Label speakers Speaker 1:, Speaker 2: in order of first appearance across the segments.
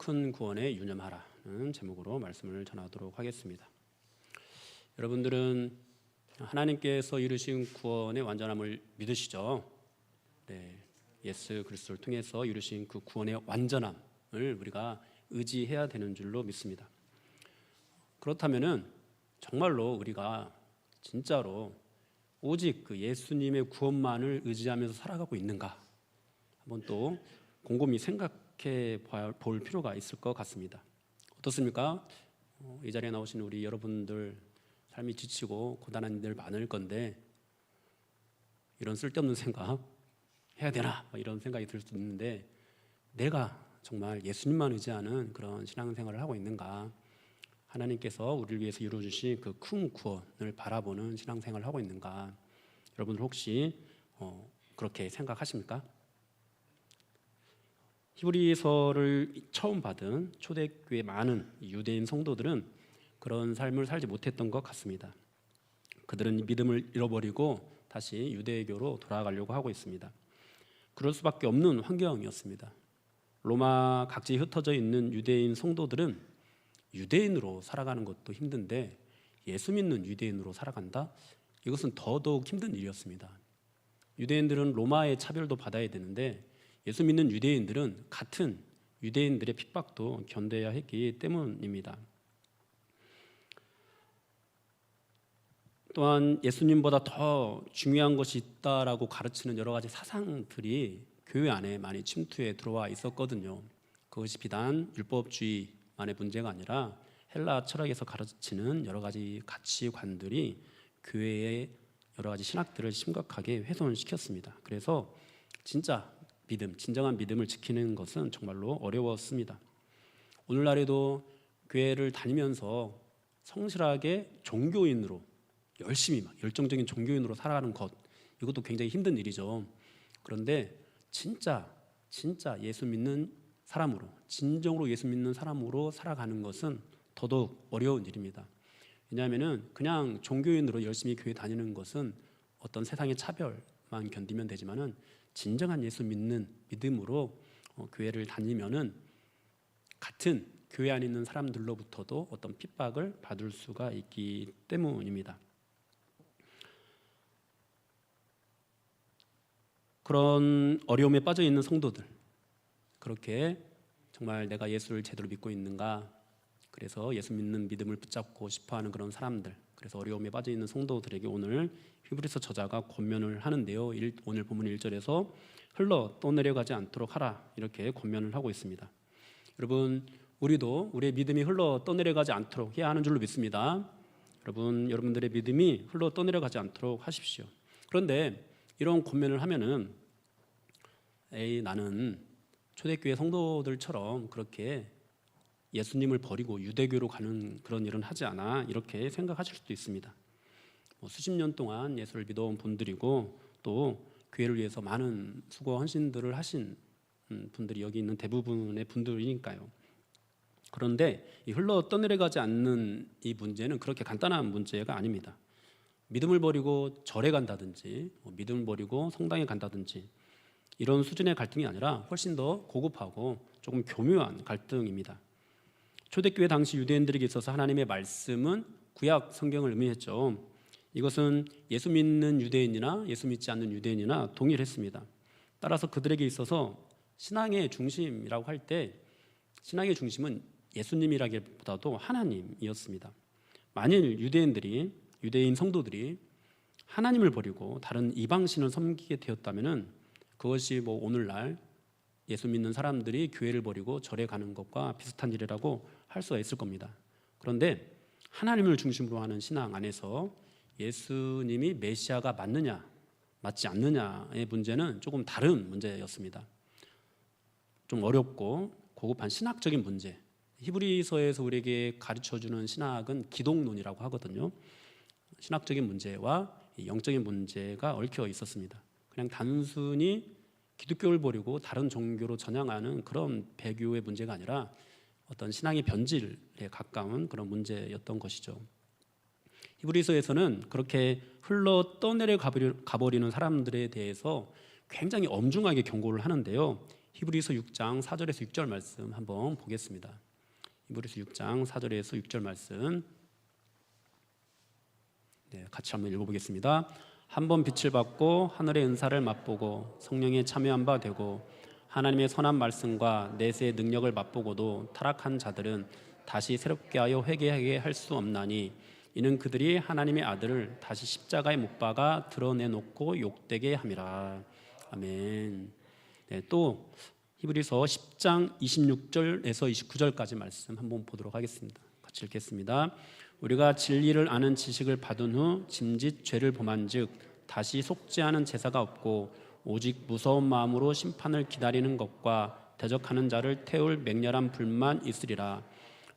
Speaker 1: 큰 구원에 유념하라는 제목으로 말씀을 전하도록 하겠습니다. 여러분들은 하나님께서 이루신 구원의 완전함을 믿으시죠? 네, 예수 그리스도를 통해서 이루신 그 구원의 완전함을 우리가 의지해야 되는 줄로 믿습니다. 그렇다면은 정말로 우리가 진짜로 오직 그 예수님의 구원만을 의지하면서 살아가고 있는가? 한번 또 곰곰이 생각해 볼 필요가 있을 것 같습니다. 어떻습니까? 이 자리에 나오신 우리 여러분들 삶이 지치고 고단한 일들 많을 건데 이런 쓸데없는 생각 해야 되나? 이런 생각이 들 수 있는데 내가 정말 예수님만 의지하는 그런 신앙생활을 하고 있는가? 하나님께서 우리를 위해서 이루어주신 그 큰 구원을 바라보는 신앙생활을 하고 있는가? 여러분들 혹시 그렇게 생각하십니까? 히브리서를 처음 받은 초대교회 많은 유대인 성도들은 그런 삶을 살지 못했던 것 같습니다. 그들은 믿음을 잃어버리고 다시 유대교로 돌아가려고 하고 있습니다. 그럴 수밖에 없는 환경이었습니다. 로마 각지에 흩어져 있는 유대인 성도들은 유대인으로 살아가는 것도 힘든데 예수 믿는 유대인으로 살아간다? 이것은 더더욱 힘든 일이었습니다. 유대인들은 로마의 차별도 받아야 되는데 예수 믿는 유대인들은 같은 유대인들의 핍박도 견뎌야 했기 때문입니다. 또한 예수님보다 더 중요한 것이 있다라고 가르치는 여러 가지 사상들이 교회 안에 많이 침투해 들어와 있었거든요. 그것이 비단 율법주의만의 문제가 아니라 헬라 철학에서 가르치는 여러 가지 가치관들이 교회의 여러 가지 신학들을 심각하게 훼손시켰습니다. 그래서 진짜 믿음, 진정한 믿음을 지키는 것은 정말로 어려웠습니다. 오늘날에도 교회를 다니면서 성실하게 종교인으로 열심히 열정적인 종교인으로 살아가는 것, 이것도 굉장히 힘든 일이죠. 그런데 진짜 예수 믿는 사람으로, 진정으로 예수 믿는 사람으로 살아가는 것은 더더욱 어려운 일입니다. 왜냐하면 그냥 종교인으로 열심히 교회 다니는 것은 어떤 세상의 차별만 견디면 되지만은 진정한 예수 믿는 믿음으로 교회를 다니면은 같은 교회 안에 있는 사람들로부터도 어떤 핍박을 받을 수가 있기 때문입니다. 그런 어려움에 빠져 있는 성도들, 그렇게 정말 내가 예수를 제대로 믿고 있는가? 그래서 예수 믿는 믿음을 붙잡고 싶어하는 그런 사람들, 그래서 어려움에 빠져 있는 성도들에게 오늘 히브리서 저자가 권면을 하는데요. 오늘 본문 1절에서 흘러 떠내려가지 않도록 하라, 이렇게 권면을 하고 있습니다. 여러분, 우리도 우리의 믿음이 흘러 떠내려가지 않도록 해야 하는 줄로 믿습니다. 여러분들의 믿음이 흘러 떠내려가지 않도록 하십시오. 그런데 이런 권면을 하면은 나는 초대교회 성도들처럼 그렇게 예수님을 버리고 유대교로 가는 그런 일은 하지 않아, 이렇게 생각하실 수도 있습니다. 수십 년 동안 예수를 믿어온 분들이고 또 교회를 위해서 많은 수고 헌신들을 하신 분들이 여기 있는 대부분의 분들이니까요. 그런데 이 흘러 떠내려가지 않는 이 문제는 그렇게 간단한 문제가 아닙니다. 믿음을 버리고 절에 간다든지 믿음을 버리고 성당에 간다든지 이런 수준의 갈등이 아니라 훨씬 더 고급하고 조금 교묘한 갈등입니다. 초대교회 당시 유대인들에게 있어서 하나님의 말씀은 구약 성경을 의미했죠. 이것은 예수 믿는 유대인이나 예수 믿지 않는 유대인이나 동일했습니다. 따라서 그들에게 있어서 신앙의 중심이라고 할 때 신앙의 중심은 예수님이라기보다도 하나님이었습니다. 만일 유대인 성도들이 하나님을 버리고 다른 이방신을 섬기게 되었다면 그것이 오늘날 예수 믿는 사람들이 교회를 버리고 절에 가는 것과 비슷한 일이라고 할 수가 있을 겁니다. 그런데 하나님을 중심으로 하는 신앙 안에서 예수님이 메시아가 맞느냐 맞지 않느냐의 문제는 조금 다른 문제였습니다. 좀 어렵고 고급한 신학적인 문제, 히브리서에서 우리에게 가르쳐주는 신학은 기독론이라고 하거든요. 신학적인 문제와 영적인 문제가 얽혀 있었습니다. 그냥 단순히 기독교를 버리고 다른 종교로 전향하는 그런 배교의 문제가 아니라 어떤 신앙의 변질에 가까운 그런 문제였던 것이죠. 히브리서에서는 그렇게 흘러 떠내려 가버리는 사람들에 대해서 굉장히 엄중하게 경고를 하는데요. 히브리서 6장 4절에서 6절 말씀 한번 보겠습니다. 히브리서 6장 4절에서 6절 말씀 같이 한번 읽어보겠습니다. 한번 빛을 받고 하늘의 은사를 맛보고 성령에 참여한 바 되고 하나님의 선한 말씀과 내세의 능력을 맛보고도 타락한 자들은 다시 새롭게 하여 회개하게 할 수 없나니 이는 그들이 하나님의 아들을 다시 십자가에 못 박아 드러내놓고 욕되게 함이라. 아멘. 또 히브리서 10장 26절에서 29절까지 말씀 한번 보도록 하겠습니다. 같이 읽겠습니다. 우리가 진리를 아는 지식을 받은 후 짐짓 죄를 범한즉 다시 속죄하는 제사가 없고 오직 무서운 마음으로 심판을 기다리는 것과 대적하는 자를 태울 맹렬한 불만 있으리라.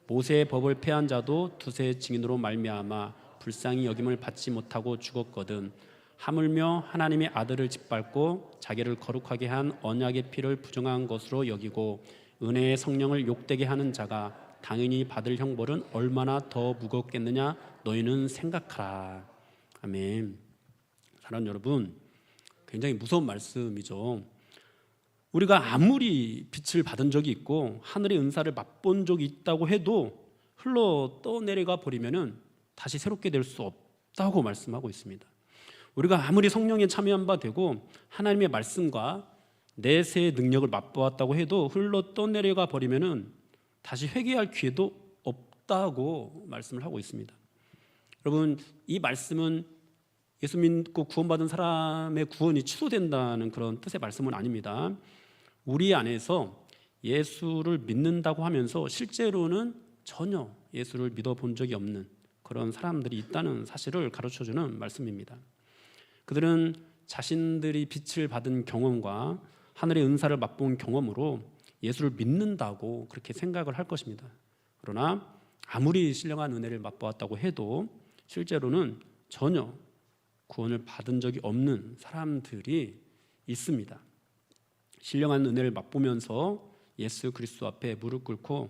Speaker 1: 모세의 법을 폐한 자도 두세 증인으로 말미암아 불쌍히 여김을 받지 못하고 죽었거든. 하물며 하나님의 아들을 짓밟고 자기를 거룩하게 한 언약의 피를 부정한 것으로 여기고 은혜의 성령을 욕되게 하는 자가 당연히 받을 형벌은 얼마나 더 무겁겠느냐 너희는 생각하라. 아멘. 사랑하는 여러분, 굉장히 무서운 말씀이죠. 우리가 아무리 빛을 받은 적이 있고 하늘의 은사를 맛본 적이 있다고 해도 흘러 떠내려가 버리면은 다시 새롭게 될 수 없다고 말씀하고 있습니다. 우리가 아무리 성령에 참여한 바 되고 하나님의 말씀과 내세의 능력을 맛보았다고 해도 흘러 떠내려가 버리면은 다시 회개할 기회도 없다고 말씀을 하고 있습니다. 여러분, 이 말씀은 예수 믿고 구원받은 사람의 구원이 취소된다는 그런 뜻의 말씀은 아닙니다. 우리 안에서 예수를 믿는다고 하면서 실제로는 전혀 예수를 믿어본 적이 없는 그런 사람들이 있다는 사실을 가르쳐주는 말씀입니다. 그들은 자신들이 빛을 받은 경험과 하늘의 은사를 맛본 경험으로 예수를 믿는다고 그렇게 생각을 할 것입니다. 그러나 아무리 신령한 은혜를 맛보았다고 해도 실제로는 전혀 구원을 받은 적이 없는 사람들이 있습니다. 신령한 은혜를 맛보면서 예수 그리스도 앞에 무릎 꿇고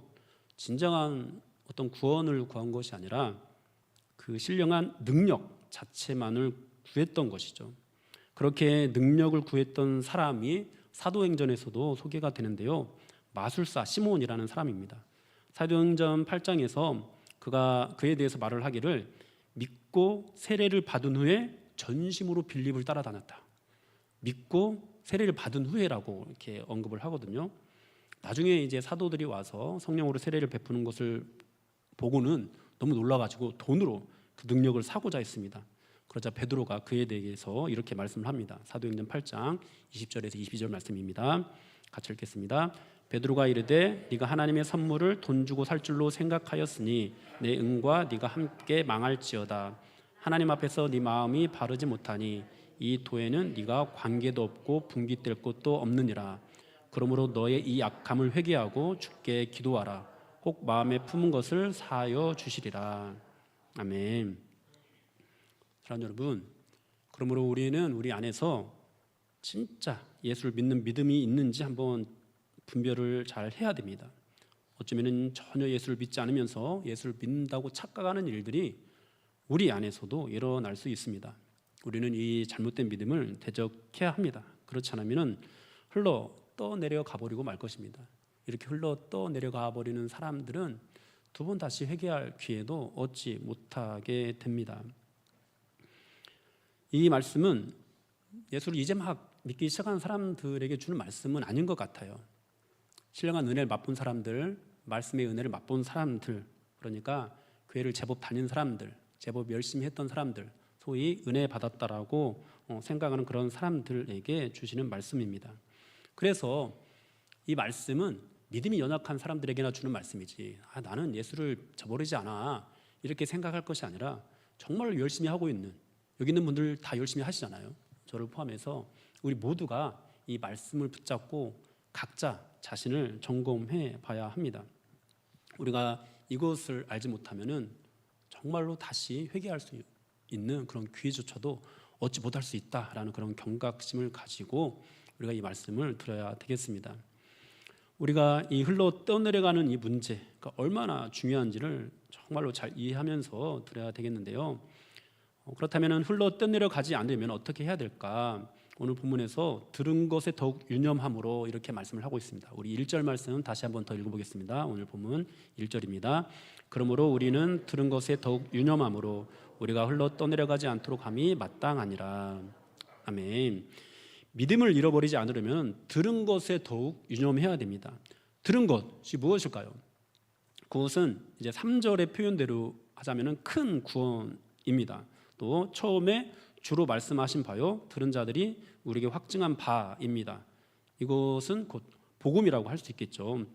Speaker 1: 진정한 어떤 구원을 구한 것이 아니라 그 신령한 능력 자체만을 구했던 것이죠. 그렇게 능력을 구했던 사람이 사도행전에서도 소개가 되는데요. 마술사 시몬이라는 사람입니다. 사도행전 8장에서 그에 대해서 말을 하기를 믿고 세례를 받은 후에 전심으로 빌립을 따라다녔다. 믿고 세례를 받은 후에라고 이렇게 언급을 하거든요. 나중에 이제 사도들이 와서 성령으로 세례를 베푸는 것을 보고는 너무 놀라가지고 돈으로 그 능력을 사고자 했습니다. 그러자 베드로가 그에 대해서 이렇게 말씀을 합니다. 사도행전 8장 20절에서 22절 말씀입니다. 같이 읽겠습니다. 베드로가 이르되 네가 하나님의 선물을 돈 주고 살 줄로 생각하였으니 내 응과 네가 함께 망할지어다. 하나님 앞에서 네 마음이 바르지 못하니 이 도에는 네가 관계도 없고 분깃될 곳도 없느니라. 그러므로 너의 이 약함을 회개하고 주께 기도하라. 혹 마음에 품은 것을 사하여 주시리라. 아멘. 사랑하는 여러분, 그러므로 우리는 우리 안에서 진짜 예수를 믿는 믿음이 있는지 한번 분별을 잘 해야 됩니다. 어쩌면 전혀 예수를 믿지 않으면서 예수를 믿는다고 착각하는 일들이 우리 안에서도 일어날 수 있습니다. 우리는 이 잘못된 믿음을 대적해야 합니다. 그렇지 않으면 흘러 떠내려가 버리고 말 것입니다. 이렇게 흘러 떠내려가 버리는 사람들은 두 번 다시 회개할 기회도 얻지 못하게 됩니다. 이 말씀은 예수를 이제 막 믿기 시작한 사람들에게 주는 말씀은 아닌 것 같아요. 신령한 은혜를 맛본 사람들, 말씀의 은혜를 맛본 사람들, 그러니까 교회를 제법 다닌 사람들, 제법 열심히 했던 사람들, 소위 은혜 받았다라고 생각하는 그런 사람들에게 주시는 말씀입니다. 그래서 이 말씀은 믿음이 연약한 사람들에게나 주는 말씀이지, 나는 예수를 저버리지 않아 이렇게 생각할 것이 아니라 정말 열심히 하고 있는, 여기 있는 분들 다 열심히 하시잖아요. 저를 포함해서 우리 모두가 이 말씀을 붙잡고 각자 자신을 점검해 봐야 합니다. 우리가 이것을 알지 못하면은 정말로 다시 회개할 수 있는 그런 기회조차도 얻지 못할 수 있다라는 그런 경각심을 가지고 우리가 이 말씀을 들어야 되겠습니다. 우리가 이 흘러 떠내려가는 이 문제가 얼마나 중요한지를 정말로 잘 이해하면서 들어야 되겠는데요. 그렇다면 흘러 떠내려가지 않으려면 어떻게 해야 될까? 오늘 본문에서 들은 것에 더욱 유념함으로 이렇게 말씀을 하고 있습니다. 우리 1절 말씀 다시 한번 더 읽어보겠습니다. 오늘 본문 1절입니다. 그러므로 우리는 들은 것에 더욱 유념함으로 우리가 흘러 떠내려가지 않도록 함이 마땅하니라. 아멘. 믿음을 잃어버리지 않으려면 들은 것에 더욱 유념해야 됩니다. 들은 것이 무엇일까요? 그것은 이제 3절의 표현대로 하자면 큰 구원입니다. 또 처음에 주로 말씀하신 바요 들은 자들이 우리에게 확증한 바입니다. 이것은 곧 복음이라고 할 수 있겠죠.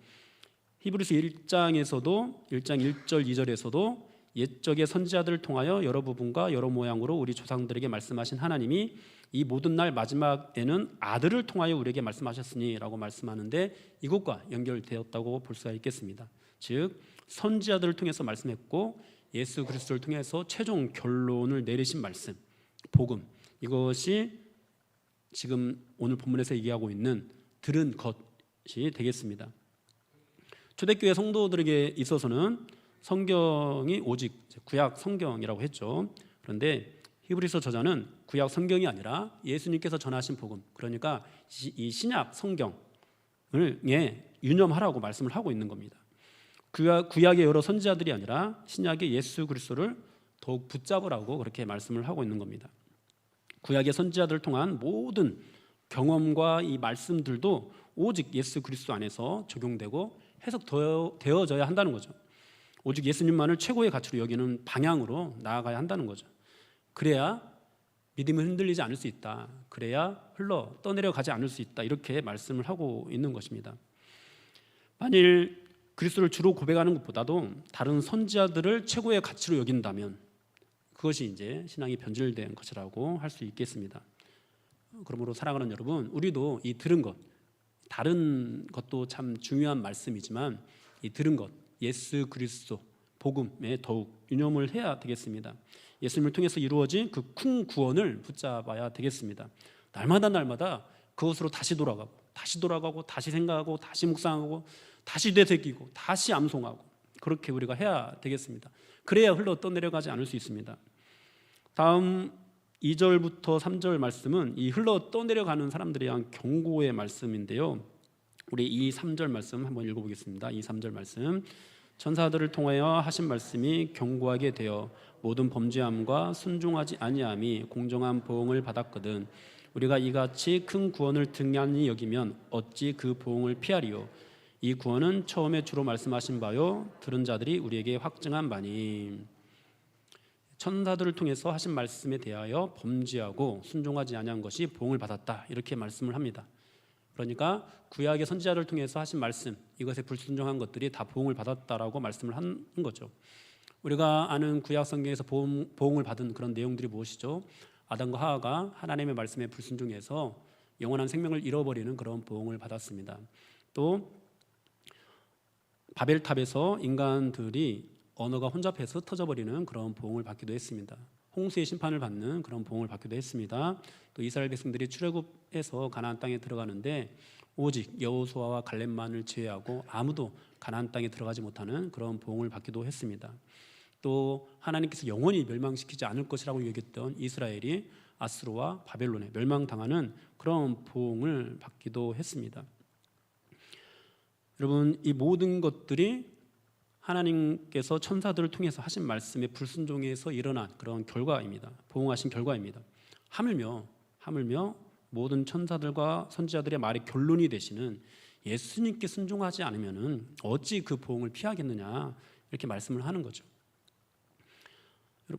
Speaker 1: 히브리서 1장에서도 1장 1절 2절에서도 옛적의 선지자들을 통하여 여러 부분과 여러 모양으로 우리 조상들에게 말씀하신 하나님이 이 모든 날 마지막에는 아들을 통하여 우리에게 말씀하셨으니 라고 말씀하는데 이것과 연결되었다고 볼 수가 있겠습니다. 즉 선지자들을 통해서 말씀했고 예수 그리스도를 통해서 최종 결론을 내리신 말씀, 복음, 이것이 지금 오늘 본문에서 얘기하고 있는 들은 것이 되겠습니다. 초대교회 성도들에게 있어서는 성경이 오직 구약 성경이라고 했죠. 그런데 히브리서 저자는 구약 성경이 아니라 예수님께서 전하신 복음, 그러니까 이 신약 성경을 유념하라고 말씀을 하고 있는 겁니다. 구약의 여러 선지자들이 아니라 신약의 예수 그리스도를 더욱 붙잡으라고 그렇게 말씀을 하고 있는 겁니다. 구약의 선지자들을 통한 모든 경험과 이 말씀들도 오직 예수 그리스도 안에서 적용되고 해석되어져야 한다는 거죠. 오직 예수님만을 최고의 가치로 여기는 방향으로 나아가야 한다는 거죠. 그래야 믿음이 흔들리지 않을 수 있다. 그래야 흘러 떠내려가지 않을 수 있다. 이렇게 말씀을 하고 있는 것입니다. 만일 그리스도를 주로 고백하는 것보다도 다른 선지자들을 최고의 가치로 여긴다면 그것이 이제 신앙이 변질된 것이라고 할 수 있겠습니다. 그러므로 사랑하는 여러분, 우리도 이 들은 것, 다른 것도 참 중요한 말씀이지만 이 들은 것, 예수 그리스도 복음에 더욱 유념을 해야 되겠습니다. 예수님을 통해서 이루어진 그 큰 구원을 붙잡아야 되겠습니다. 날마다 그것으로 다시 돌아가고 다시 생각하고 다시 묵상하고 다시 되새기고 다시 암송하고 그렇게 우리가 해야 되겠습니다. 그래야 흘러 떠내려가지 않을 수 있습니다. 다음 2절부터 3절 말씀은 이 흘러 떠내려가는 사람들에 대한 경고의 말씀인데요. 우리 이 3절 말씀 한번 읽어보겠습니다. 이 3절 말씀, 천사들을 통하여 하신 말씀이 경고하게 되어 모든 범죄함과 순종하지 아니함이 공정한 보응을 받았거든 우리가 이같이 큰 구원을 등한히 여기면 어찌 그 보응을 피하리요. 이 구원은 처음에 주로 말씀하신 바요 들은 자들이 우리에게 확증한 바니. 천사들을 통해서 하신 말씀에 대하여 범죄하고 순종하지 아니한 것이 보응을 받았다, 이렇게 말씀을 합니다. 그러니까 구약의 선지자를 통해서 하신 말씀, 이것에 불순종한 것들이 다 보응을 받았다라고 말씀을 하는 거죠. 우리가 아는 구약 성경에서 보응을 받은 그런 내용들이 무엇이죠? 아담과 하와가 하나님의 말씀에 불순종해서 영원한 생명을 잃어버리는 그런 보응을 받았습니다. 또 바벨탑에서 인간들이 언어가 혼잡해서 터져버리는 그런 보응을 받기도 했습니다. 홍수의 심판을 받는 그런 보응을 받기도 했습니다. 또 이스라엘 백성들이 출애굽해서 가나안 땅에 들어가는데 오직 여호수아와 갈렙만을 제외하고 아무도 가나안 땅에 들어가지 못하는 그런 보응을 받기도 했습니다. 또 하나님께서 영원히 멸망시키지 않을 것이라고 여겼던 이스라엘이 아수르와 바벨론에 멸망당하는 그런 보응을 받기도 했습니다. 여러분, 이 모든 것들이 하나님께서 천사들을 통해서 하신 말씀에 불순종해서 일어난 그런 결과입니다. 보응하신 결과입니다. 하물며 모든 천사들과 선지자들의 말의 결론이 되시는 예수님께 순종하지 않으면 어찌 그 보응을 피하겠느냐, 이렇게 말씀을 하는 거죠.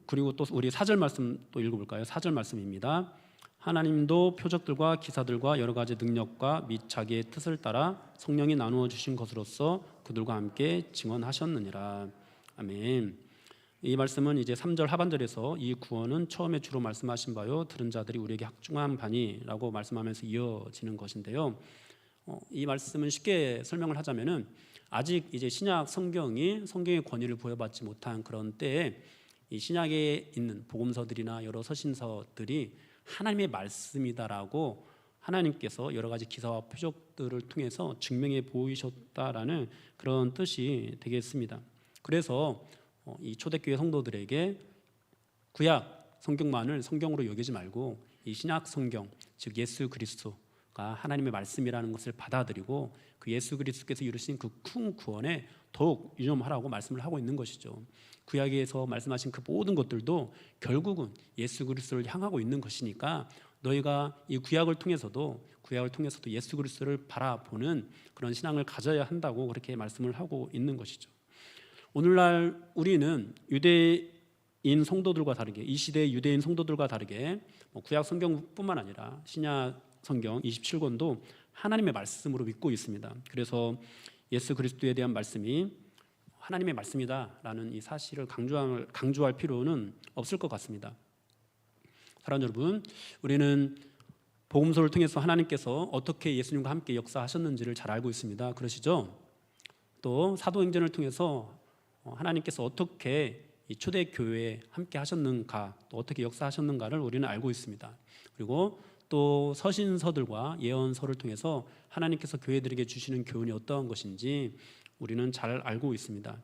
Speaker 1: 그리고 또 우리 4절 말씀 또 읽어볼까요? 4절 말씀입니다. 하나님도 표적들과 기사들과 여러 가지 능력과 및 자기의 뜻을 따라 성령이 나누어 주신 것으로서 그들과 함께 증언하셨느니라. 아멘. 이 말씀은 이제 3절 하반절에서 이 구원은 처음에 주로 말씀하신 바요 들은 자들이 우리에게 확증한 바니라고 말씀하면서 이어지는 것인데요. 이 말씀은 쉽게 설명을 하자면은 아직 이제 신약 성경이 성경의 권위를 부여받지 못한 그런 때에 이 신약에 있는 복음서들이나 여러 서신서들이 하나님의 말씀이다라고 하나님께서 여러 가지 기사와 표적들을 통해서 증명해 보이셨다라는 그런 뜻이 되겠습니다. 그래서 이 초대교회 성도들에게 구약 성경만을 성경으로 여기지 말고 이 이 신약 성경, 즉 예수 그리스도가 하나님의 말씀이라는 것을 받아들이고 그 예수 그리스도께서 이루신 그 큰 구원에 더욱 유념하라고 말씀을 하고 있는 것이죠. 구약에서 말씀하신 그 모든 것들도 결국은 예수 그리스도를 향하고 있는 것이니까 너희가 이 구약을 통해서도 예수 그리스도를 바라보는 그런 신앙을 가져야 한다고 그렇게 말씀을 하고 있는 것이죠. 오늘날 우리는 유대인 성도들과 다르게, 이 시대의 유대인 성도들과 다르게 구약 성경뿐만 아니라 신약 성경 27권도 하나님의 말씀으로 믿고 있습니다. 그래서 예수 그리스도에 대한 말씀이 하나님의 말씀이다라는 이 사실을 강조할 필요는 없을 것 같습니다. 사랑하는 여러분, 우리는 복음서를 통해서 하나님께서 어떻게 예수님과 함께 역사하셨는지를 잘 알고 있습니다. 그러시죠? 또 사도행전을 통해서 하나님께서 어떻게 이 초대교회에 함께 하셨는가, 또 어떻게 역사하셨는가를 우리는 알고 있습니다. 그리고 또 서신서들과 예언서를 통해서 하나님께서 교회들에게 주시는 교훈이 어떠한 것인지 우리는 잘 알고 있습니다.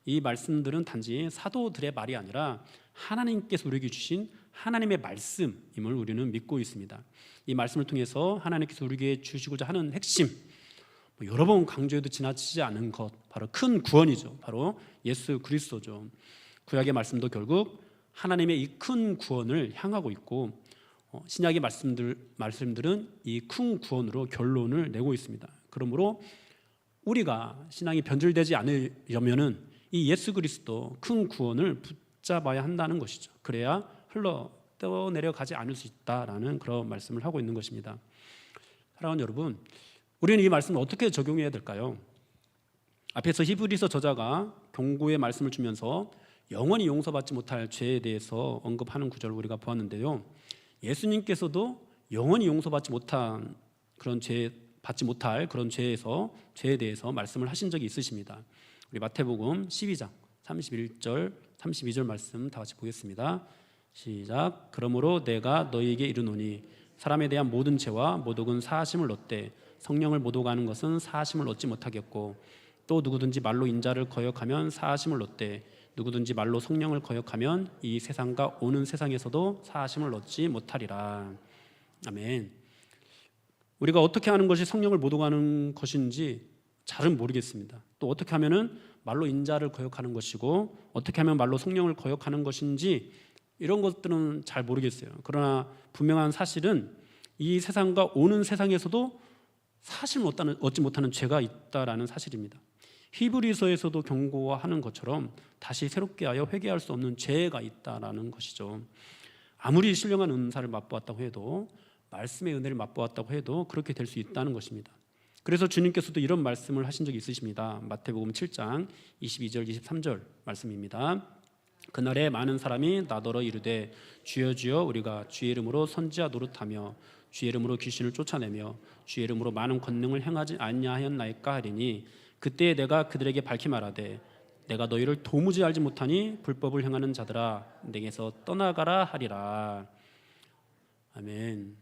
Speaker 1: 이 말씀들은 단지 사도들의 말이 아니라 하나님께서 우리에게 주신 하나님의 말씀임을 우리는 믿고 있습니다. 이 말씀을 통해서 하나님께서 우리에게 주시고자 하는 핵심, 여러 번 강조해도 지나치지 않은 것, 바로 큰 구원이죠. 바로 예수 그리스도죠. 구약의 말씀도 결국 하나님의 이 큰 구원을 향하고 있고 신약의 말씀들은 이 큰 구원으로 결론을 내고 있습니다. 그러므로 우리가 신앙이 변질되지 않으려면은 이 예수 그리스도 큰 구원을 붙잡아야 한다는 것이죠. 그래야 떠내려가지 않을 수 있다라는 그런 말씀을 하고 있는 것입니다. 사랑하는 여러분, 우리는 이 말씀을 어떻게 적용해야 될까요? 앞에서 히브리서 저자가 경고의 말씀을 주면서 영원히 용서받지 못할 죄에 대해서 언급하는 구절을 우리가 보았는데요. 예수님께서도 영원히 용서받지 못한 그런 받지 못할 그런 죄에 대해서 말씀을 하신 적이 있으십니다. 우리 마태복음 12장 31절 32절 말씀 다 같이 보겠습니다. 시작. 그러므로 내가 너희에게 이르노니 사람에 대한 모든 죄와 모독은 사하심을 얻되 성령을 모독하는 것은 사하심을 얻지 못하겠고 또 누구든지 말로 인자를 거역하면 사하심을 얻되 누구든지 말로 성령을 거역하면 이 세상과 오는 세상에서도 사하심을 얻지 못하리라. 아멘. 우리가 어떻게 하는 것이 성령을 모독하는 것인지 잘은 모르겠습니다. 또 어떻게 하면은 말로 인자를 거역하는 것이고 어떻게 하면 말로 성령을 거역하는 것인지 이런 것들은 잘 모르겠어요. 그러나 분명한 사실은 이 세상과 오는 세상에서도 사실을 얻지 못하는 죄가 있다라는 사실입니다. 히브리서에서도 경고하는 것처럼 다시 새롭게 하여 회개할 수 없는 죄가 있다라는 것이죠. 아무리 신령한 은사를 맛보았다고 해도, 말씀의 은혜를 맛보았다고 해도 그렇게 될 수 있다는 것입니다. 그래서 주님께서도 이런 말씀을 하신 적이 있으십니다. 마태복음 7장 22절 23절 말씀입니다. 그날에 많은 사람이 나더러 이르되 주여 주여 우리가 주의 이름으로 선지자 노릇하며 주의 이름으로 귀신을 쫓아내며 주의 이름으로 많은 권능을 행하지 아니하였나이까 하리니 그때 내가 그들에게 밝히 말하되 내가 너희를 도무지 알지 못하니 불법을 행하는 자들아 내게서 떠나가라 하리라. 아멘.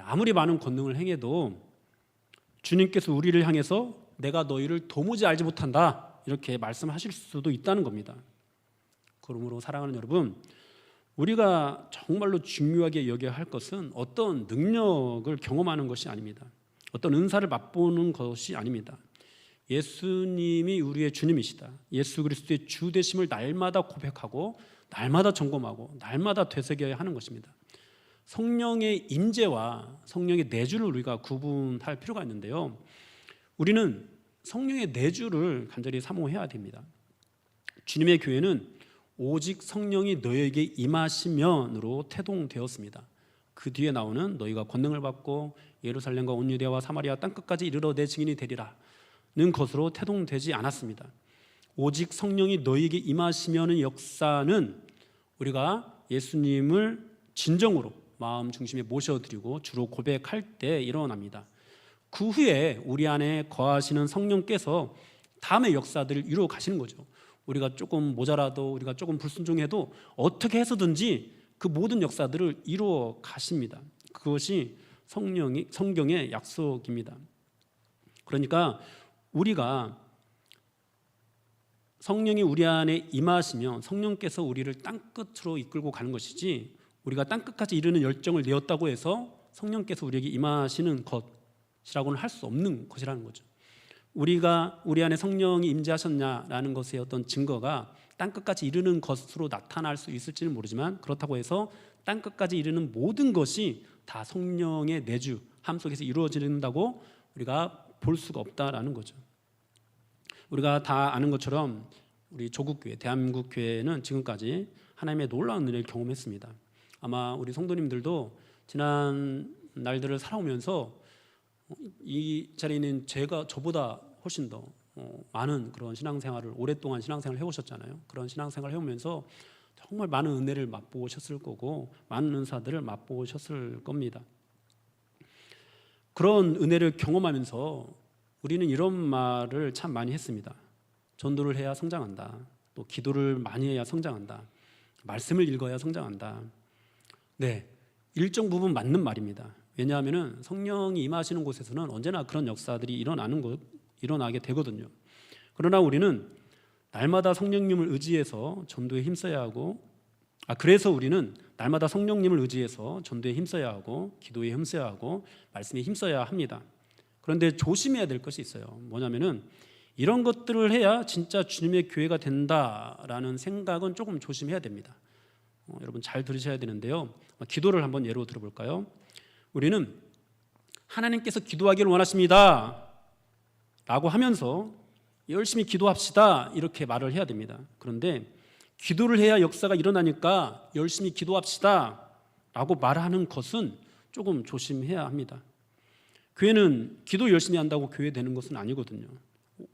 Speaker 1: 아무리 많은 권능을 행해도 주님께서 우리를 향해서 내가 너희를 도무지 알지 못한다 이렇게 말씀하실 수도 있다는 겁니다. 그러므로 사랑하는 여러분, 우리가 정말로 중요하게 여겨야 할 것은 어떤 능력을 경험하는 것이 아닙니다. 어떤 은사를 맛보는 것이 아닙니다. 예수님이 우리의 주님이시다, 예수 그리스도의 주 되심을 날마다 고백하고 날마다 점검하고 날마다 되새겨야 하는 것입니다. 성령의 임재와 성령의 내주를 우리가 구분할 필요가 있는데요, 우리는 성령의 내주를 간절히 사모해야 됩니다. 주님의 교회는 오직 성령이 너에게 임하시면으로 태동되었습니다. 그 뒤에 나오는 너희가 권능을 받고 예루살렘과 온 유대와 사마리아 땅끝까지 이르러 내 증인이 되리라 는 것으로 태동되지 않았습니다. 오직 성령이 너희에게 임하시면의 역사는 우리가 예수님을 진정으로 마음 중심에 모셔드리고 주로 고백할 때 일어납니다. 그 후에 우리 안에 거하시는 성령께서 다음의 역사들을 이루어 가시는 거죠. 우리가 조금 모자라도, 우리가 조금 불순종해도 어떻게 해서든지 그 모든 역사들을 이루어 가십니다. 그것이 성경의 약속입니다. 그러니까 우리가 성령이 우리 안에 임하시면 성령께서 우리를 땅끝으로 이끌고 가는 것이지 우리가 땅끝까지 이르는 열정을 내었다고 해서 성령께서 우리에게 임하시는 것이라고는 할 수 없는 것이라는 거죠. 우리가 우리 안에 성령이 임재하셨냐라는 것의 어떤 증거가 땅끝까지 이르는 것으로 나타날 수 있을지는 모르지만, 그렇다고 해서 땅끝까지 이르는 모든 것이 다 성령의 내주함 속에서 이루어진다고 우리가 볼 수가 없다라는 거죠. 우리가 다 아는 것처럼 우리 조국교회, 대한민국 교회는 지금까지 하나님의 놀라운 은혜를 경험했습니다. 아마 우리 성도님들도 지난 날들을 살아오면서 이 자리에 있는 저보다 훨씬 더 많은 그런 신앙생활을, 오랫동안 신앙생활을 해오셨잖아요. 그런 신앙생활을 해오면서 정말 많은 은혜를 맛보셨을 거고 많은 은사들을 맛보셨을 겁니다. 그런 은혜를 경험하면서 우리는 이런 말을 참 많이 했습니다. 전도를 해야 성장한다. 또 기도를 많이 해야 성장한다. 말씀을 읽어야 성장한다. 네, 일정 부분 맞는 말입니다. 왜냐하면 성령이 임하시는 곳에서는 언제나 그런 역사들이 일어나게 되거든요. 그러나 우리는 날마다 성령님을 의지해서 전도에 힘써야 하고, 그래서 우리는 날마다 성령님을 의지해서 전도에 힘써야 하고, 기도에 힘써야 하고, 말씀에 힘써야 합니다. 그런데 조심해야 될 것이 있어요. 뭐냐면은 이런 것들을 해야 진짜 주님의 교회가 된다라는 생각은 조금 조심해야 됩니다. 여러분 잘 들으셔야 되는데요. 기도를 한번 예로 들어볼까요? 우리는 하나님께서 기도하기를 원하십니다 라고 하면서 열심히 기도합시다 이렇게 말을 해야 됩니다. 그런데 기도를 해야 역사가 일어나니까 열심히 기도합시다 라고 말하는 것은 조금 조심해야 합니다. 교회는 기도 열심히 한다고 교회 되는 것은 아니거든요.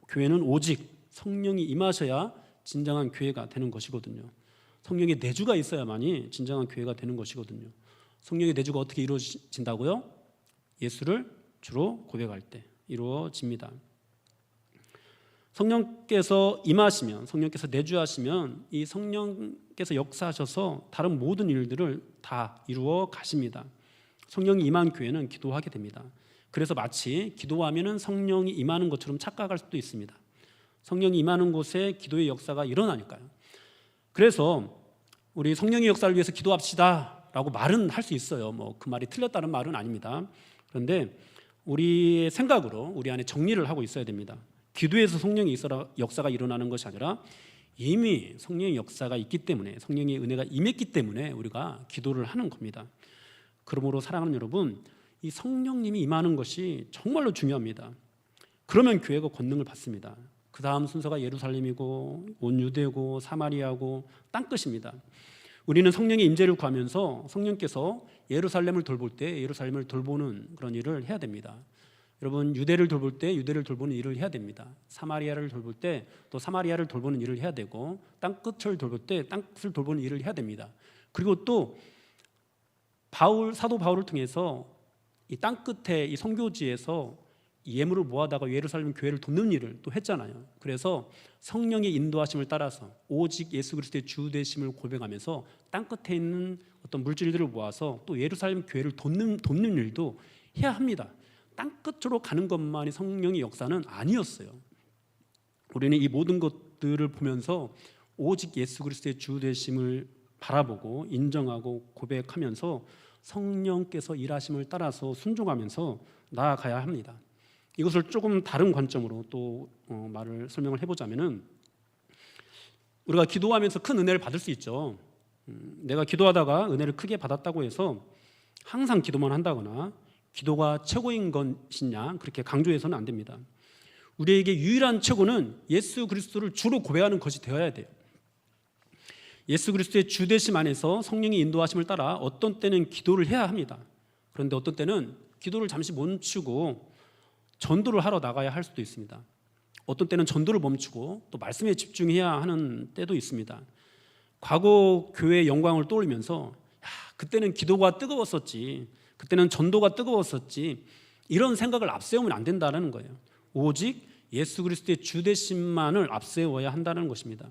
Speaker 1: 교회는 오직 성령이 임하셔야 진정한 교회가 되는 것이거든요. 성령의 내주가 있어야만이 진정한 교회가 되는 것이거든요. 성령의 내주가 어떻게 이루어진다고요? 예수를 주로 고백할 때 이루어집니다. 성령께서 임하시면, 성령께서 내주하시면 이 성령께서 역사하셔서 다른 모든 일들을 다 이루어 가십니다. 성령이 임한 교회는 기도하게 됩니다. 그래서 마치 기도하면은 성령이 임하는 것처럼 착각할 수도 있습니다. 성령이 임하는 곳에 기도의 역사가 일어나니까요. 그래서 우리 성령의 역사를 위해서 기도합시다 라고 말은 할 수 있어요. 그 말이 틀렸다는 말은 아닙니다. 그런데 우리의 생각으로 우리 안에 정리를 하고 있어야 됩니다. 기도에서 성령의 역사가 일어나는 것이 아니라 이미 성령의 역사가 있기 때문에, 성령의 은혜가 임했기 때문에 우리가 기도를 하는 겁니다. 그러므로 사랑하는 여러분, 이 성령님이 임하는 것이 정말로 중요합니다. 그러면 교회가 권능을 받습니다. 그 다음 순서가 예루살렘이고 온 유대고 사마리아고 땅끝입니다. 우리는 성령의 임재를 구하면서 성령께서 예루살렘을 돌볼 때 예루살렘을 돌보는 그런 일을 해야 됩니다. 여러분, 유대를 돌볼 때 유대를 돌보는 일을 해야 됩니다. 사마리아를 돌볼 때 또 사마리아를 돌보는 일을 해야 되고, 땅끝을 돌볼 때 땅끝을 돌보는 일을 해야 됩니다. 그리고 또 사도 바울을 통해서 이 땅끝에 이 선교지에서 예물을 모아다가 예루살렘 교회를 돕는 일을 또 했잖아요. 그래서 성령의 인도하심을 따라서 오직 예수 그리스도의 주 되심을 고백하면서 땅끝에 있는 어떤 물질들을 모아서 또 예루살렘 교회를 돕는 일도 해야 합니다. 땅끝으로 가는 것만이 성령의 역사는 아니었어요. 우리는 이 모든 것들을 보면서 오직 예수 그리스도의 주 되심을 바라보고 인정하고 고백하면서 성령께서 일하심을 따라서 순종하면서 나아가야 합니다. 이것을 조금 다른 관점으로 또 설명을 해보자면은, 우리가 기도하면서 큰 은혜를 받을 수 있죠. 내가 기도하다가 은혜를 크게 받았다고 해서 항상 기도만 한다거나 기도가 최고인 것이냐 그렇게 강조해서는 안 됩니다. 우리에게 유일한 최고는 예수 그리스도를 주로 고백하는 것이 되어야 돼요. 예수 그리스도의 주되심 안에서 성령의 인도하심을 따라 어떤 때는 기도를 해야 합니다. 그런데 어떤 때는 기도를 잠시 멈추고 전도를 하러 나가야 할 수도 있습니다. 어떤 때는 전도를 멈추고 또 말씀에 집중해야 하는 때도 있습니다. 과거 교회의 영광을 떠올리면서 그때는 기도가 뜨거웠었지, 그때는 전도가 뜨거웠었지, 이런 생각을 앞세우면 안 된다는 거예요. 오직 예수 그리스도의 주되심만을 앞세워야 한다는 것입니다.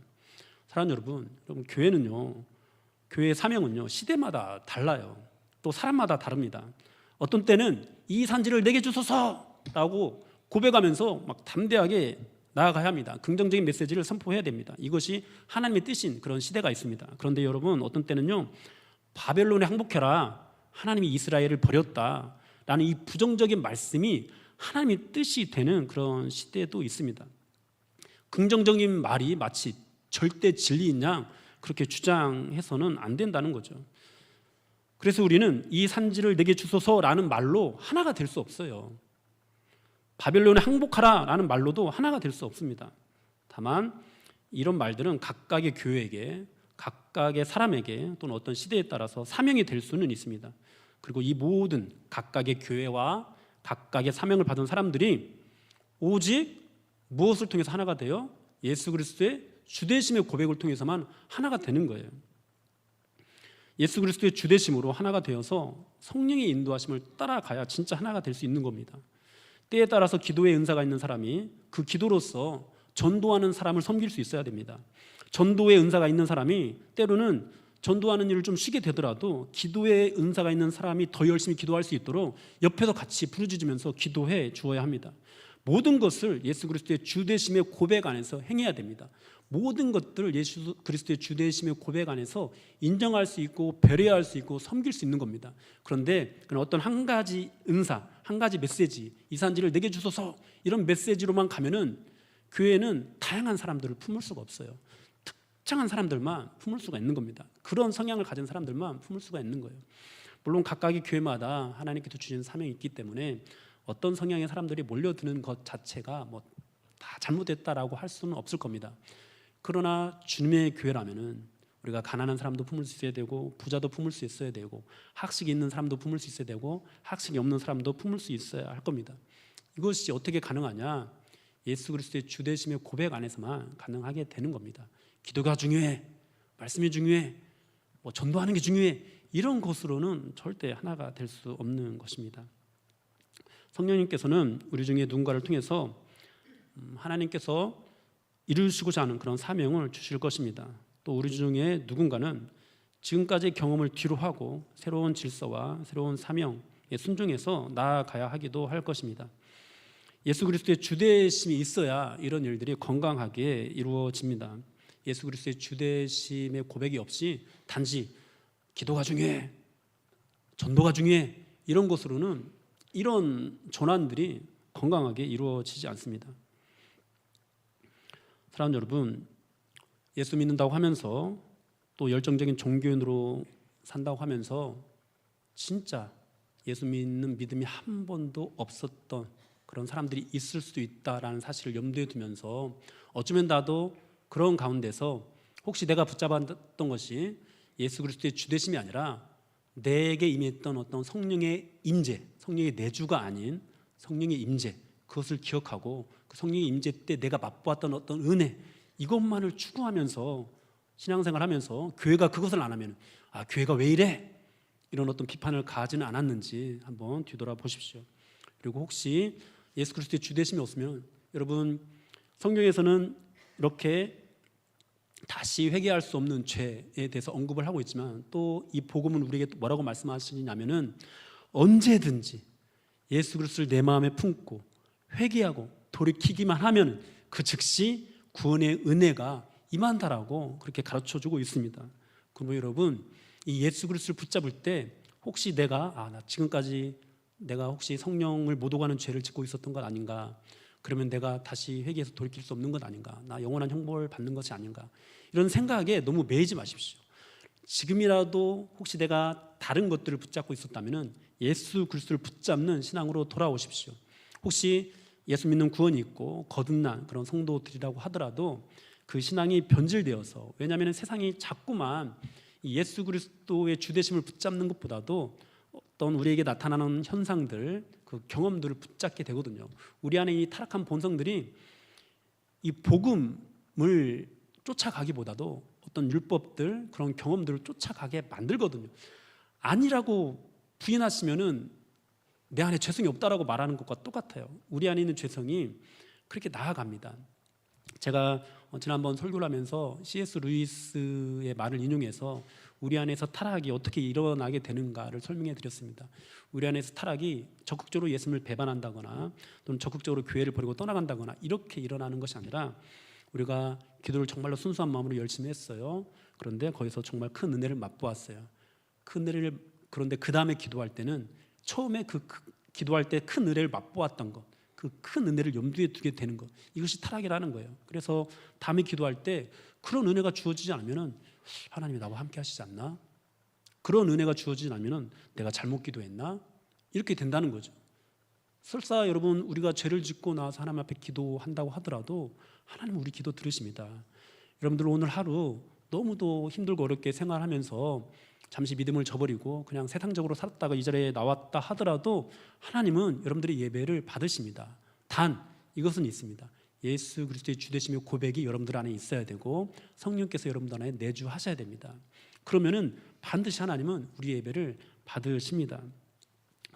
Speaker 1: 사랑하는 여러분, 교회는요, 교회의 사명은요, 시대마다 달라요. 또 사람마다 다릅니다. 어떤 때는 이 산지를 내게 주소서라고 고백하면서 막 담대하게 나아가야 합니다. 긍정적인 메시지를 선포해야 됩니다. 이것이 하나님의 뜻인 그런 시대가 있습니다. 그런데 여러분, 어떤 때는요, 바벨론에 항복해라, 하나님이 이스라엘을 버렸다라는 이 부정적인 말씀이 하나님의 뜻이 되는 그런 시대도 있습니다. 긍정적인 말이 마치 절대 진리인 양 그렇게 주장해서는 안 된다는 거죠. 그래서 우리는 이 산지를 내게 주소서라는 말로 하나가 될 수 없어요. 바벨론에 항복하라라는 말로도 하나가 될 수 없습니다. 다만 이런 말들은 각각의 교회에게, 각각의 사람에게 또는 어떤 시대에 따라서 사명이 될 수는 있습니다. 그리고 이 모든 각각의 교회와 각각의 사명을 받은 사람들이 오직 무엇을 통해서 하나가 되어 예수 그리스도의 주되심의 고백을 통해서만 하나가 되는 거예요. 예수 그리스도의 주되심으로 하나가 되어서 성령의 인도하심을 따라가야 진짜 하나가 될 수 있는 겁니다. 때에 따라서 기도의 은사가 있는 사람이 그 기도로서 전도하는 사람을 섬길 수 있어야 됩니다. 전도의 은사가 있는 사람이 때로는 전도하는 일을 좀 쉬게 되더라도 기도의 은사가 있는 사람이 더 열심히 기도할 수 있도록 옆에서 같이 부르짖으면서 기도해 주어야 합니다. 모든 것을 예수 그리스도의 주되심의 고백 안에서 행해야 됩니다. 모든 것들을 예수 그리스도의 주되심의 고백 안에서 인정할 수 있고 배려할 수 있고 섬길 수 있는 겁니다. 그런데 어떤 한 가지 은사, 한 가지 메시지, 이 산지를 내게 주소서, 이런 메시지로만 가면은 교회는 다양한 사람들을 품을 수가 없어요. 특정한 사람들만 품을 수가 있는 겁니다. 그런 성향을 가진 사람들만 품을 수가 있는 거예요. 물론 각각의 교회마다 하나님께서 주신 사명이 있기 때문에 어떤 성향의 사람들이 몰려드는 것 자체가 다 잘못됐다라고 할 수는 없을 겁니다. 그러나 주님의 교회라면은 우리가 가난한 사람도 품을 수 있어야 되고, 부자도 품을 수 있어야 되고, 학식이 있는 사람도 품을 수 있어야 되고, 학식이 없는 사람도 품을 수 있어야 할 겁니다. 이것이 어떻게 가능하냐? 예수 그리스도의 주되심의 고백 안에서만 가능하게 되는 겁니다. 기도가 중요해, 말씀이 중요해, 전도하는 게 중요해, 이런 것으로는 절대 하나가 될 수 없는 것입니다. 성령님께서는 우리 중에 누군가를 통해서 하나님께서 이루시고자 하는 그런 사명을 주실 것입니다. 또 우리 중에 누군가는 지금까지의 경험을 뒤로 하고 새로운 질서와 새로운 사명에 순종해서 나아가야 하기도 할 것입니다. 예수 그리스도의 주되심이 있어야 이런 일들이 건강하게 이루어집니다. 예수 그리스도의 주되심의 고백이 없이 단지 기도가 중요해, 전도가 중요해, 이런 것으로는 이런 전환들이 건강하게 이루어지지 않습니다. 사랑하는 여러분, 예수 믿는다고 하면서 또 열정적인 종교인으로 산다고 하면서 진짜 예수 믿는 믿음이 한 번도 없었던 그런 사람들이 있을 수도 있다라는 사실을 염두에 두면서 어쩌면 나도 그런 가운데서 혹시 내가 붙잡았던 것이 예수 그리스도의 주되심이 아니라 내게 임했던 어떤 성령의 임재, 성령의 내주가 아닌 성령의 임재, 그것을 기억하고 그 성령의 임재 때 내가 맛보았던 어떤 은혜, 이것만을 추구하면서 신앙생활하면서 교회가 그것을 안 하면 교회가 왜 이래? 이런 어떤 비판을 가하지는 않았는지 한번 뒤돌아보십시오. 그리고 혹시 예수 그리스도의 주되심이 없으면 여러분, 성경에서는 이렇게 다시 회개할 수 없는 죄에 대해서 언급을 하고 있지만 또 이 복음은 우리에게 뭐라고 말씀하시냐면은 언제든지 예수 그리스도를 내 마음에 품고 회개하고 돌이키기만 하면 그 즉시 구원의 은혜가 임한다라고 그렇게 가르쳐주고 있습니다. 그러면 여러분, 이 예수 그리스도를 붙잡을 때 혹시 나 지금까지 내가 혹시 성령을 못 오가는 죄를 짓고 있었던 것 아닌가? 그러면 내가 다시 회개해서 돌이킬 수 없는 것 아닌가? 나 영원한 형벌을 받는 것이 아닌가? 이런 생각에 너무 매이지 마십시오. 지금이라도 혹시 내가 다른 것들을 붙잡고 있었다면 예수 그리스도를 붙잡는 신앙으로 돌아오십시오. 혹시 예수 믿는 구원이 있고 거듭난 그런 성도들이라고 하더라도 그 신앙이 변질되어서, 왜냐하면 세상이 자꾸만 예수 그리스도의 주되심을 붙잡는 것보다도 어떤 우리에게 나타나는 현상들, 그 경험들을 붙잡게 되거든요. 우리 안에 이 타락한 본성들이 이 복음을 쫓아가기보다도 어떤 율법들, 그런 경험들을 쫓아가게 만들거든요. 아니라고 부인하시면은 내 안에 죄성이 없다라고 말하는 것과 똑같아요. 우리 안에 있는 죄성이 그렇게 나아갑니다. 제가 지난번 설교를 하면서 C.S. 루이스의 말을 인용해서 우리 안에서 타락이 어떻게 일어나게 되는가를 설명해 드렸습니다. 우리 안에서 타락이 적극적으로 예수님을 배반한다거나 또는 적극적으로 교회를 버리고 떠나간다거나 이렇게 일어나는 것이 아니라, 우리가 기도를 정말로 순수한 마음으로 열심히 했어요. 그런데 거기서 정말 큰 은혜를 맛보았어요. 그 은혜를, 그런데 그 다음에 기도할 때는 처음에 기도할 때 큰 은혜를 맛보았던 것, 그 큰 은혜를 염두에 두게 되는 것, 이것이 타락이라는 거예요. 그래서 다음에 기도할 때 그런 은혜가 주어지지 않으면 하나님이 나와 함께 하시지 않나? 그런 은혜가 주어지지 않으면 내가 잘못 기도했나? 이렇게 된다는 거죠. 설사 여러분 우리가 죄를 짓고 나서 하나님 앞에 기도한다고 하더라도 하나님은 우리 기도 들으십니다. 여러분들 오늘 하루 너무도 힘들고 어렵게 생활하면서 잠시 믿음을 저버리고 그냥 세상적으로 살았다가 이 자리에 나왔다 하더라도 하나님은 여러분들의 예배를 받으십니다. 단 이것은 있습니다. 예수 그리스도의 주되심의 고백이 여러분들 안에 있어야 되고 성령께서 여러분들 안에 내주하셔야 됩니다. 그러면은 반드시 하나님은 우리 예배를 받으십니다.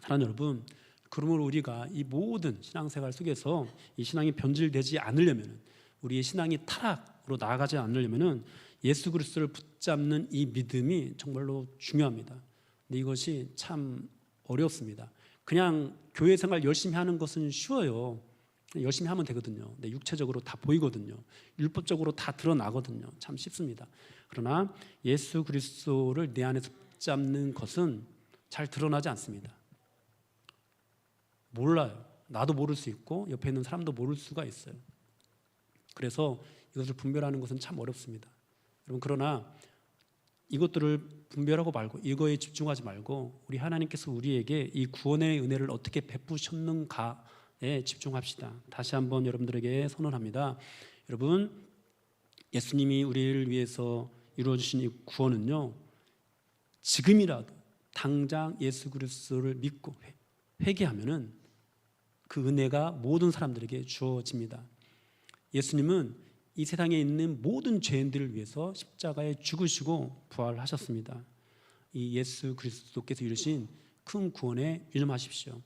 Speaker 1: 사랑하는 여러분, 그러므로 우리가 이 모든 신앙생활 속에서 이 신앙이 변질되지 않으려면, 우리의 신앙이 타락으로 나아가지 않으려면 예수 그리스도를 붙잡는 이 믿음이 정말로 중요합니다. 근데 이것이 참 어렵습니다. 그냥 교회 생활 열심히 하는 것은 쉬워요. 열심히 하면 되거든요. 근데 육체적으로 다 보이거든요. 율법적으로 다 드러나거든요. 참 쉽습니다. 그러나 예수 그리스도를 내 안에서 붙잡는 것은 잘 드러나지 않습니다. 몰라요. 나도 모를 수 있고 옆에 있는 사람도 모를 수가 있어요. 그래서 이것을 분별하는 것은 참 어렵습니다. 여러분, 그러나 이것들을 분별하고 말고 이거에 집중하지 말고 우리 하나님께서 우리에게 이 구원의 은혜를 어떻게 베푸셨는가에 집중합시다. 다시 한번 여러분들에게 선언합니다. 여러분, 예수님이 우리를 위해서 이루어주신 이 구원은요, 지금이라도 당장 예수 그리스도를 믿고 회개하면은 그 은혜가 모든 사람들에게 주어집니다. 예수님은 이 세상에 있는 모든 죄인들을 위해서 십자가에 죽으시고 부활하셨습니다. 이 예수 그리스도께서 이루신 큰 구원에 유념하십시오.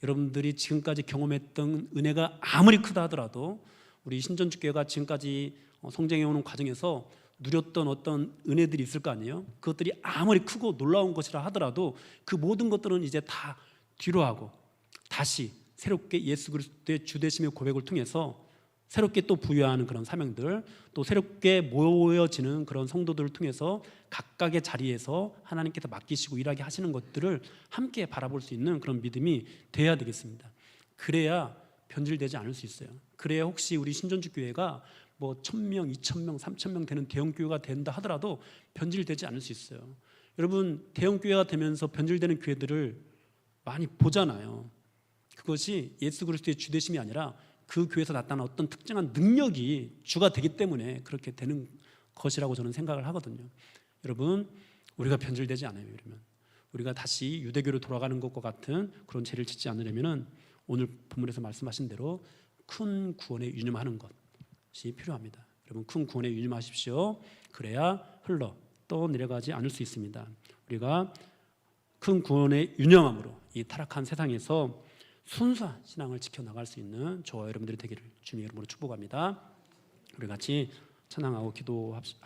Speaker 1: 여러분들이 지금까지 경험했던 은혜가 아무리 크다 하더라도 우리 신전주교회가 지금까지 성장해오는 과정에서 누렸던 어떤 은혜들이 있을 거 아니에요? 그것들이 아무리 크고 놀라운 것이라 하더라도 그 모든 것들은 이제 다 뒤로 하고 다시 새롭게 예수 그리스도의 주되심의 고백을 통해서 새롭게 또 부여하는 그런 사명들, 또 새롭게 모여지는 그런 성도들을 통해서 각각의 자리에서 하나님께서 맡기시고 일하게 하시는 것들을 함께 바라볼 수 있는 그런 믿음이 돼야 되겠습니다. 그래야 변질되지 않을 수 있어요. 그래야 혹시 우리 신전주교회가 뭐 1,000명, 2,000명, 3,000명 되는 대형교회가 된다 하더라도 변질되지 않을 수 있어요. 여러분, 대형교회가 되면서 변질되는 교회들을 많이 보잖아요. 그것이 예수 그리스도의 주되심이 아니라 그 교회에서 나타난 어떤 특정한 능력이 주가 되기 때문에 그렇게 되는 것이라고 저는 생각을 하거든요. 여러분, 우리가 변질되지 않아요. 이러면 우리가 다시 유대교로 돌아가는 것과 같은 그런 죄를 짓지 않으려면 오늘 본문에서 말씀하신 대로 큰 구원에 유념하는 것이 필요합니다. 여러분, 큰 구원에 유념하십시오. 그래야 흘러 떠내려가지 않을 수 있습니다. 우리가 큰 구원에 유념함으로 이 타락한 세상에서 순수한 신앙을 지켜나갈 수 있는 저와 여러분들이 되기를 주님의 이름으로 축복합니다. 우리 같이 찬양하고 기도하겠습니다.